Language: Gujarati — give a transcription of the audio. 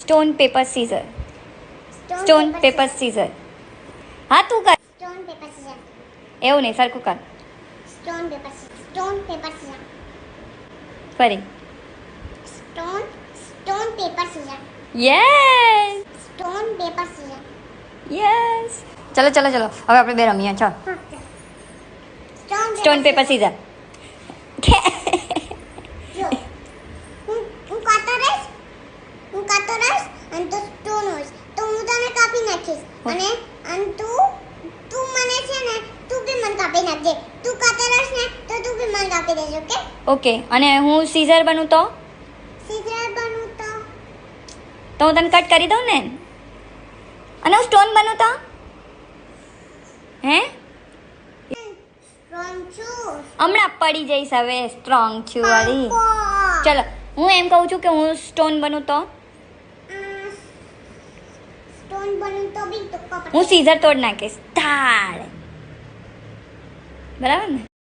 Stone paper scissor. Stone paper scissor. હા તું કર. Stone paper scissor. એવું નહીં, સરખું કર. Stone paper stone paper scissor. ફરી. Stone paper scissor. Yes stone paper scissor. Yes. ચલો ચલો ચલો, હવે આપણે બે રમીએ. ચાલ. Stone paper scissor. જો હું કાતો રહીશ અને તો સ્ટોન હોઈશ તો હું તને કાપી નાખીશ અને તું મને છે ને તું બી મને કાપી નાખજે. તું કાતો રહીશ ને તો તું બી મને કાપી દેજો. Okay okay. અને હું સીઝર બનું તો સીઝર બનું તો હું તને કટ કરી દઉં ને. અને હું સ્ટોન બનું તો હે સ્ટ્રોંગ છું. હમણાં પડી જઈશ. હવે સ્ટ્રોંગ છું વાળી. ચલો, હું એમ કહું છું કે હું સ્ટોન બનું તો સ્ટોન બનું તો બી તો હું સીઝર તોડ નાખીશ. તાળ. બરાબર ને?